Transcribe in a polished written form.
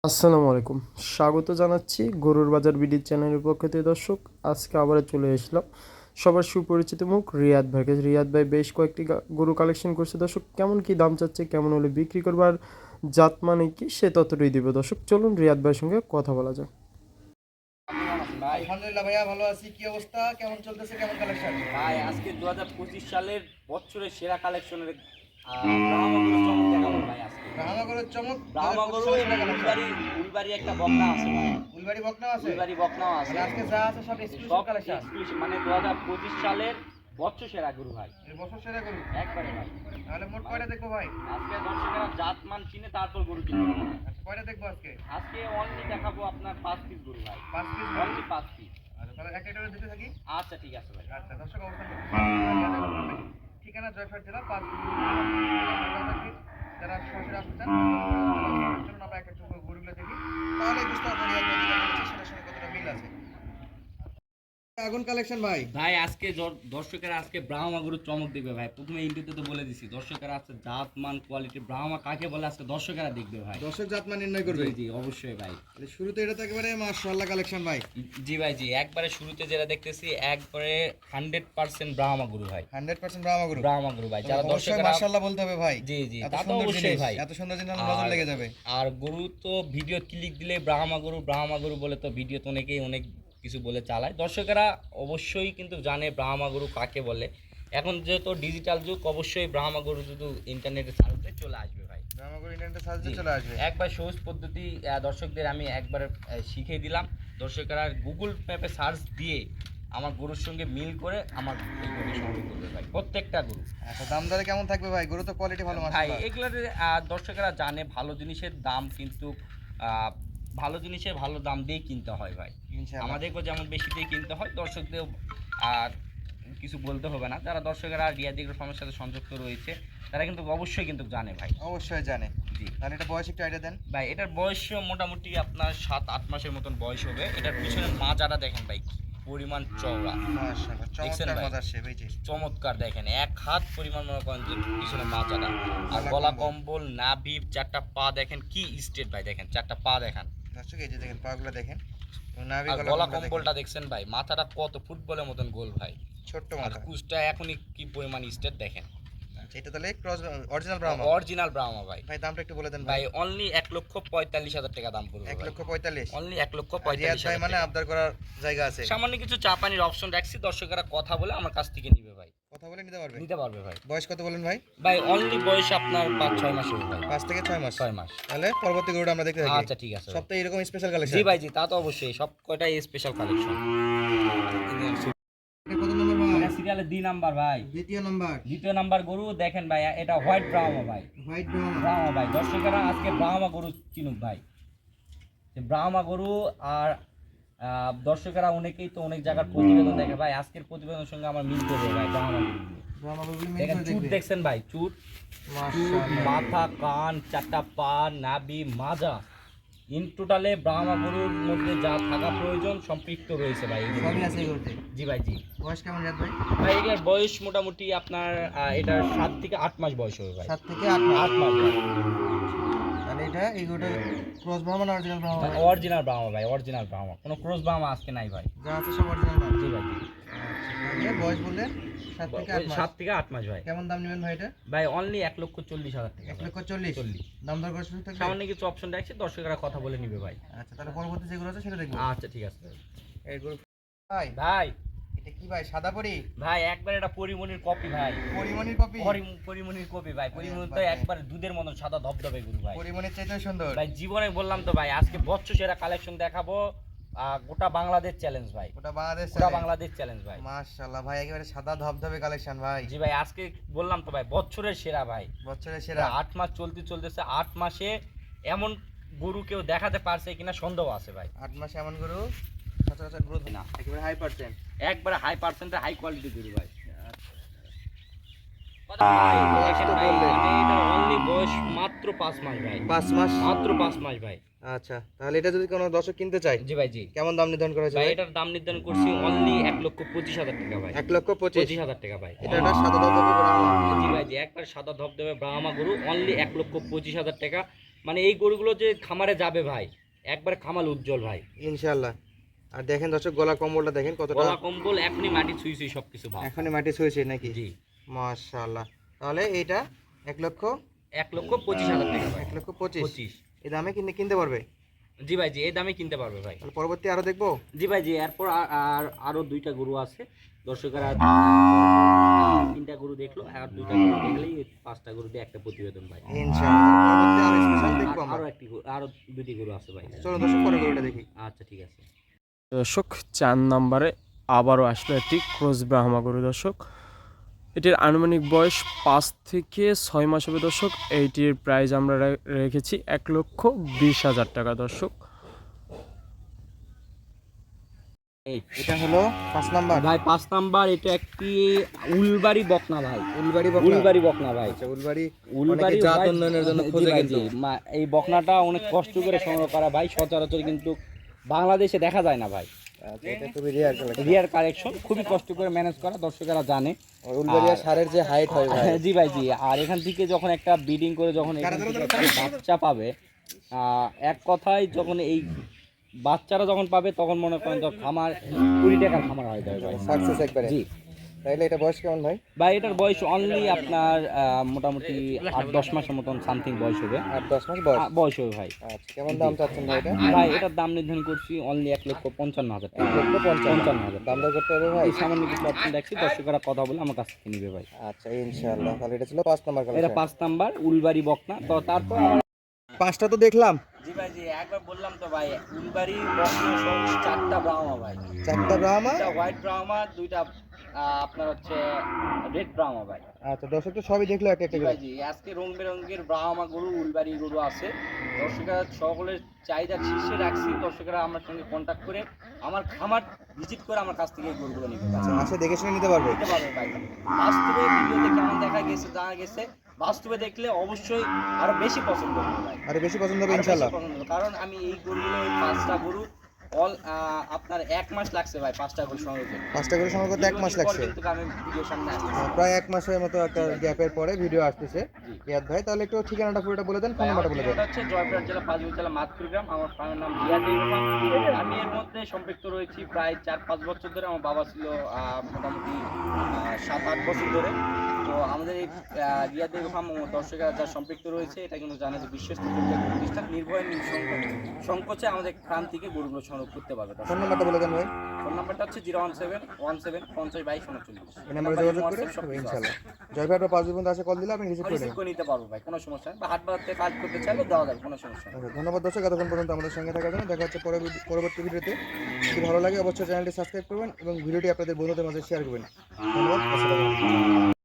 আসসালামু আলাইকুম। স্বাগত জানাচ্ছি গরুর বাজার বিডি চ্যানেলের পক্ষ থেকে। দর্শক, আজকে আবার চলে এসলাম সবার সুপরিচিত মুখ রিয়াদ ভাইকে। রিয়াদ ভাই বেশ কয়েকটি গরু কালেকশন করছে। দর্শক, কেমন কি দাম চাচ্ছে, কেমন হলে বিক্রি করবার, জাত মানে কি, সে ততটাই দিব। দর্শক, চলুন রিয়াদ ভাইয়ের সঙ্গে কথা বলা যাক। ভাই আলহামদুলিল্লাহ ভাইয়া ভালো আছি। কি অবস্থা, কেমন চলতেছে, কেমন কালেকশন? ভাই আজকে 2025 সালের বছরের সেরা কালেকশনের ব্রাহ্মা গরুর চমক দেখাবো ভাই। আজকে রামাগরের চমক ব্রাহ্মা গরু উলবাড়ি একটা বকনা আছে ভাই। উলবাড়ি বকনা আছে, উলবাড়ি বকনাও আছে। মানে আজকে যা আছে সব এক্সক্লুসিভ সব কালেকশন, exclusive, মানে 2025 সালের বছর সেরা গরু ভাই, এই বছর সেরা গরু। একবারে ভাই। তাহলে মোট কয়টা দেখবো ভাই? আজকে দর্শকেরা জাত মান চিনে তারপর গরু কিনবে। আচ্ছা, কয়টা দেখবো আজকে? আজকে অনলি দেখাবো আপনার 5 পিস গরু ভাই, 5 পিস অনলি 5 পিস। আচ্ছা, তাহলে এক একটা করে দিতে থাকি। আচ্ছা ঠিক আছে ভাই। আচ্ছা, দর্শক অবস্থান করুন। ঠিকানা জয়ফাট জেলা 5 যারা সরাসরি আসতে চান চলুন আমরা এক একটা গরুগুলো দেখি, তাহলে বুঝতে পারবো রিয়াদ ভাই যেটা বলেছে সেটার সঙ্গে কতটা মিল আছে। আগুন কালেকশন ভাই। ভাই আজকে দর্শকেরা আজকে ব্রাহ্মা গরুর চমক দেখবে ভাই। প্রথমে ইন্টারভিউতে তো বলে দিছি, দর্শকেরা আজকে জাত মান কোয়ালিটি ব্রাহ্মা কাকে বলে আজকে দর্শকেরা দেখবে ভাই। দর্শক জাতমান নির্ণয় করবে। জি জি অবশ্যই ভাই। তাহলে শুরুতে এটা তো একেবারে মাশাআল্লাহ কালেকশন ভাই। জি ভাই জি, একবারে শুরুতে যেটা দেখতেছি একবারে 100% ব্রাহ্মা গরু ভাই, 100% ব্রাহ্মা গরু। ব্রাহ্মা গরু ভাই। যারা অবশ্যই দর্শকেরা মাশাআল্লাহ বলতে হবে ভাই। জি জি এত তা তো সুন্দর অবশ্যই জিনিস, ভাই। এত সুন্দর জিনিস নজর লেগে যাবে। আর গরু তো ভিডিও ক্লিক দিলে ব্রাহ্মা গরু বলে তো ভিডিও তো অনেকেই অনেক কিছু বলে চালায়। দর্শকেরা অবশ্যই কিন্তু জানে ব্রাহ্মা গরু কাকে বলে। এখন যেহেতু ডিজিটাল যুগ, অবশ্যই ব্রাহ্মা গরু যদি ইন্টারনেটে সার্চে চলে আসবে ভাই। ব্রাহ্মা গরু ইন্টারনেটে সার্চে জি। চলে আসবে। একবার সহজ পদ্ধতি দর্শকদের আমি একবার শিখিয়ে দিলাম। দর্শকেরা গুগল ম্যাপে সার্চ দিয়ে আমার গরুর সঙ্গে মিল করে আমার এই গরু সংগ্রহ করবে ভাই, প্রত্যেকটা গরু। আচ্ছা, দাম দরে কেমন থাকবে ভাই? গরু তো কোয়ালিটি ভালো ভাই মাশাআল্লাহ। এগুলোর দর্শকেরা জানে ভালো জিনিসের দাম কিন্তু ভালো জিনিসের ভালো দাম দিয়ে কিনতে হয় ভাই। ইনশাআল্লাহ। আমাদেরকেও যেমন বেশি দিয়ে কিনতে হয়, দর্শকদেরও আর কিছু বলতে হবে না। যারা দর্শকেরা রিয়াদি ফার্মের সাথে সংযুক্ত রয়েছে তারা কিন্তু অবশ্যই কিন্তু জানে ভাই। অবশ্যই জানে। জি তাহলে এটা বয়স একটু আইডিয়া দেন ভাই। এটার বয়স মোটামুটি আপনার 7-8 মাসের মতন বয়স হবে। এটার পিছনের মাজাটা দেখেন ভাই, কি পরিমাণ চওড়া। মাশাআল্লাহ, দেখছেন চমৎকার ভাই? মজার শেপ এই যে। চমৎকার দেখেন, 1 হাত পরিমাণ মনে করেন যে পিছনে মাজাটা। আর গলা গলা কম্বল। কম্বল, নাভি, 4টা পা দেখেন কি স্ট্রেট ভাই, দেখেন 4টা পা দেখেন। দর্শক এই যে দেখেন পাগুলো দেখেন, নাভি আর গলা গলা কম্বলটা দেখেন। কম্বলটা দেখছেন ভাই, মাথাটা কত ফুটবলের মতন গোল ভাই। ছোট্ট আর মাথা। কুচটা এখনই কি পরিমাণ স্ট্রেট দেখেন। আচ্ছা, এটা তাহলে cross original Brahma. Original Brahma ভাই। ভাই দামটা একটু বলে দেন ভাই ভাই। অনলি 1,45,000 টাকা দাম পড়বে ভাই। 1,45,000। অনলি রিয়াদ ভাই 1,45,000 মানে টাকা। আবদার করার জায়গা আছে। সামান্য কিছু চা পানির অপশন রাখছি, দর্শকেরা কথা বলে আমার কাছ থেকে নিবে ভাই, কথা বলে নিতে পারবে। নিতে পারবে ভাই। বয়স কত বলেন ভাই? ভাই অনলি বয়স আপনার 5-6 মাস হবে ভাই, 5 থেকে 6 মাস। 6 মাস। তাহলে পরবর্তী গরুটা আমরা দেখতে থাকি। আচ্ছা ঠিক আছে ভাই। সপ্তাহে এরকম স্পেশাল কালেকশন। জি ভাই জি, তা তো অবশ্যই সব কয়টাই স্পেশাল কালেকশন। এটা কত নম্বর ভাই? এটা সিরিয়ালে 2 নাম্বার ভাই, দ্বিতীয় নাম্বার। দ্বিতীয় নাম্বার গরু দেখেন ভাই। এটা হোয়াইট ব্রাহ্মা ভাই, হোয়াইট ব্রাহ্মা। ব্রাহ্মা ভাই। দর্শকেরা আজকে ব্রাহ্মা গরু চিনুক ভাই, যে ব্রাহ্মা গরু। আর দর্শকেরা অনেকেই তো অনেক জায়গার প্রতিবেদন দেখে ভাই, আজকের প্রতিবেদনের সঙ্গে আমার মিল করবে ভাই। ব্রাহ্মা গরু ব্রাহ্মা গরু মেন দেখেন, করে চুট দেখবে। দেখছেন ভাই, চুট, মাশাআল্লাহ। মাথা, কান, 4টা পা, নাভি, মাজা, ইন টোটালে ব্রাহ্মা গরুর মধ্যে যা থাকা প্রয়োজন সম্পৃক্ত রয়েছে ভাই। সবই আছে এই গরুতে। জি ভাই জি। বয়স কেমন রিয়াদ ভাই? ভাই এটার বয়স মোটামুটি আপনার এটার 7 থেকে 8 মাস বয়স হবে ভাই। 7 থেকে 8 মাস। 8 মাস ভাই। তাহলে এটা এই গরুটা ক্রস ব্রাহ্মা না অরিজিনাল ব্রাহ্মা ভাই? অরিজিনাল ব্রাহ্মা ভাই, অরিজিনাল ব্রাহ্মা। কোনো ক্রস ব্রাহ্মা আজকে নাই ভাই। যা আছে সব অরিজিনাল মাল। জি ভাই জি। তাহলে বয়স বললেন 7 থেকে 8 মাস। 7 থেকে 8 মাস ভাই। কেমন দাম নেবেন ভাই এটা? ভাই অনলি 1,40,000 টাকা ভাই। 1,40,000। 40। দাম দর করে শুরু থাকবে। সামান্য কিছু অপশন রাখছি, দর্শকরা কথা বলে নিবে ভাই। আচ্ছা, তাহলে পরবর্তী যেগুলো আছে সেটা দেখবো। আচ্ছা ঠিক আছে ভাই। এই গরু ভাই, ভাই এটা কি ভাই? সাদা পরি? ভাই একবার এটা পরিমনির কপি ভাই, পরিমনির কপি? পরিমনির কপি ভাই। পরিমনি তো বাহ। একবার দুধের মতন সাদা ধবধবে গরু ভাই। পরিমনির চাইতেও সুন্দর। ভাই জীবনে বললাম তো ভাই, আজকে বচ্চ সেরা কালেকশন দেখাবো। গোটা বাংলাদেশ চ্যালেঞ্জ ভাই, ওটা বাংলাদেশ গোটা challenge। বাংলাদেশ চ্যালেঞ্জ ভাই। মাশাআল্লাহ ভাই, একেবারে সাদা ধবধবে কালেকশন ভাই। জি ভাই, আজকে বললাম তো ভাই বছরের সেরা ভাই। বছরের সেরা। 8 মাস চলতেছে, 8 মাসে এমন গরু কেউ দেখাতে পারছে কিনা সন্দেহ আছে ভাই। 8 মাসে এমন গরু সচরাচর গ্রোথ না। না, একেবারে হাই পার্সেন্ট। একবারে হাই পার্সেন্টের হাই কোয়ালিটি গরু ভাই। বয়স তো বললেন। এটা অনলি বয়স মাত্র 5 মাস ভাই, 5 মাস। মাত্র 5 মাস ভাই। আচ্ছা, তাহলে এটা যদি কোনো দর্শক কিনতে চায় জি ভাই জি। কেমন দাম নির্ধারণ করা হয়েছে ভাই ভাই? এটার দাম নির্ধারণ করছি অনলি 1,25,000 টাকা ভাই। 1,25,000। 25,000 টাকা ভাই। এটা একটা সাদা ধবধবে ব্রাহ্মা। জি ভাই জি, একবার সাদা ধবধবে ব্রাহ্মা গরু অনলি 1,25,000 টাকা। মানে এই গরুগুলো যে খামারে যাবে ভাই, একবারে খামাল উজ্জ্বল ভাই। ইনশাআল্লাহ। আর দেখেন দর্শক, গলা কম্বলটা দেখেন কতটা, গলা কম্বল এখনই মাটি ছুঁই ছুঁই সবকিছু ভাই। এখনই মাটি ছুঁয়েছে নাকি? জি, মাশাআল্লাহ। তাহলে এইটা 1,25,000 টাকা ভাই। 1,25,000 25। এই দামে কিনতে পারবে? জি ভাই, জি এই দামে কিনতে পারবে ভাই। তাহলে পরবর্তী আরো দেখবো। জি ভাই, জি এরপর আরো 2টা গরু আছে। দর্শকেরা 3টা গরু দেখলো, আর 2টা গরু দেখলেই 5টা গরু দিয়ে একটা প্রতিবেদন ভাই। ইনশাআল্লাহ পরবর্তী আরো স্পেশাল দেখবো আমরা। আরো 2টি গরু আছে ভাই। চলো দর্শক, পরে গরুটা দেখি। আচ্ছা ঠিক আছে। দর্শক 4 নম্বরে আবারও আসলো একটি ক্রস ব্রাহ্মা গরু দর্শক। এটির আনুমানিক বয়স 5 থেকে 6 মাস হবে দর্শক। এইটির প্রাইস আমরা রেখেছি 1,20,000 টাকা দর্শক। এটা হলো 5 নাম্বার। ভাই 5 নাম্বার, এটা একটি উলবাড়ি বকনা ভাই। উলবাড়ি বকনা ভাই। আচ্ছা, উলবাড়ি উলবাড়ি জাত ভাই, উন্নয়নের জন্য জি খোঁজে ভাই, কিন্তু। জি। এই বকনাটা অনেক কষ্ট করে সংগ্রহ করা ভাই, সচরাচর কিন্তু বাংলাদেশে দেখা যায় না ভাই। আচ্ছা, এটা খুবই রিয়ার কালেকশন। রিয়ার কালেকশন, খুবই কষ্ট করে ম্যানেজ করা, দর্শকেরা জানে। উলবাড়িয়া সারের যে হাইট হয় ভাই, জি ভাই, জি। আর এখান থেকে যখন একটা ব্রিডিং করে যখন এখান থেকে একটা বাচ্চা পাবে, এক কথায় যখন এই বাচ্চারা যখন পাবে তখন মনে করেন তো খামার 20 টাকার খামার হয়ে যাবে ভাই। সাকসেস একবারে। জি তাইলে এটা বয়স কেমন ভাই? ভাই, এটার বয়স অনলি আপনার মোটামুটি 8-10 মাসের মতন সামথিং বয়স হবে। 8-10 মাস বয়স। বয়স হবে ভাই। আচ্ছা, কেমন দাম চাচ্ছেন ভাই এটা? ভাই এটার দাম নির্ধারণ করছি অনলি 1,55,000 টাকা। 1,55,000 দাম দর করতে হবে ভাই। এই সামান্য কিছু অপশন দেখছি, দর্শকেরা কথা বলে আমার কাছ থেকে নিবে ভাই। আচ্ছা ইনশাআল্লাহ। তাহলে এটা ছিল 5 নাম্বার এটা কালেকশন। 5 নাম্বার উলবাড়ি বকনা। তো তারপর পাঁচটা তো দেখলাম। জি ভাই, জি একবার বললাম তো ভাই, উলবাড়ি বকনা সহ 4টা ব্রাহ্মা ভাই। 4টা ব্রাহ্মা। 2টা হোয়াইট ব্রাহ্মা, 2টা আপনার হচ্ছে রেড ব্রাহ্মা ভাই। আচ্ছা, দর্শক তো সবই দেখলো একটা একটা জি করে। ভাই, জি আজকে রং বেরঙের ব্রাহ্মা গরু, উলবাড়ি গরু আছে। দর্শকেরা সকলের চাহিদা শীর্ষে রাখছি। দর্শকেরা আমার সঙ্গে কন্ট্যাক্ট করে আমার খামার ভিজিট করে আমার কাছ থেকে এই গরুগুলো নিতে পারবে। আসে দেখে শুনে নিতে পারবে। নিতে পারবে ভাই। বাস্তবে ভিডিওতে কেমন দেখা গেছে, জানা গেছে, বাস্তবে দেখলে অবশ্যই আরো বেশি পছন্দ হবে ভাই। আরে বেশি পছন্দ হবে আরো বেশি ইনশাআল্লাহ। পছন্দ হবে। কারণ আমি এই গরুগুলো, এই 5টা গরু আপনার 1 মাস লাগছে ভাই 5টা গরু সংগ্রহ করতে। 5টা করে সংগ্রহ করতে 1 মাস বিরতির পর লাগছে। কিন্তু আমি ভিডিওর সামনে আসতেছি। প্রায় 1 মাসের মতো একটা গ্যাপের পরে ভিডিও আসতেছে রিয়াদ ভাই। তাহলে একটু ঠিকানাটা পুরোটা বলে দেন, ফোন নাম্বারটা বলে দেন। এটা হচ্ছে জয়পুরহাট জেলা পাঁচবিবি জেলা মাতপুর গ্রাম। আমার ফার্মের নাম রিয়াদ ফার্ম। আমি এর মধ্যে সম্পৃক্ত রয়েছি প্রায় 4-5 বছর ধরে। আমার বাবা ছিল মোটামুটি 7-8 বছর ধরে। তো আমাদের এই রিয়াদ ফার্ম দর্শকেরা যা সম্পৃক্ত রয়েছে, এটা কিন্তু জানে যে বিশ্বস্ত প্রতিষ্ঠান, নির্ভয় সংকোচে আমাদের ফার্ম থেকে গরুগুলো সংগ্রহ করতে পারবে। ফোন নাম্বারটা বলে দেন ভাই। ফোন নাম্বারটা হচ্ছে 01717502239। এই নাম্বারে যোগাযোগ করে ইনশাআল্লাহ জয় ভাই 5 পর্যন্ত আসে কল দিলে আপনি রিসিভ করে রিসিভ নেবেন। করে নিতে পারবো ভাই, কোনো সমস্যা নেই। বা হাট বাজার থেকে কাজ করতে চাইলে দেওয়া যাবে, কোনো সমস্যা নেই। আচ্ছা, ধন্যবাদ দর্শক এতক্ষণ পর্যন্ত আমাদের সঙ্গে থাকার জন্য। দেখা হচ্ছে পরবর্তী ভিডিওতে। যদি ভালো লাগে অবশ্যই চ্যানেলটি সাবস্ক্রাইব করবেন এবং ভিডিওটি আপনাদের বন্ধুদের মাঝে শেয়ার করবেন। ধন্যবাদ। আসসালামু আলাইকুম।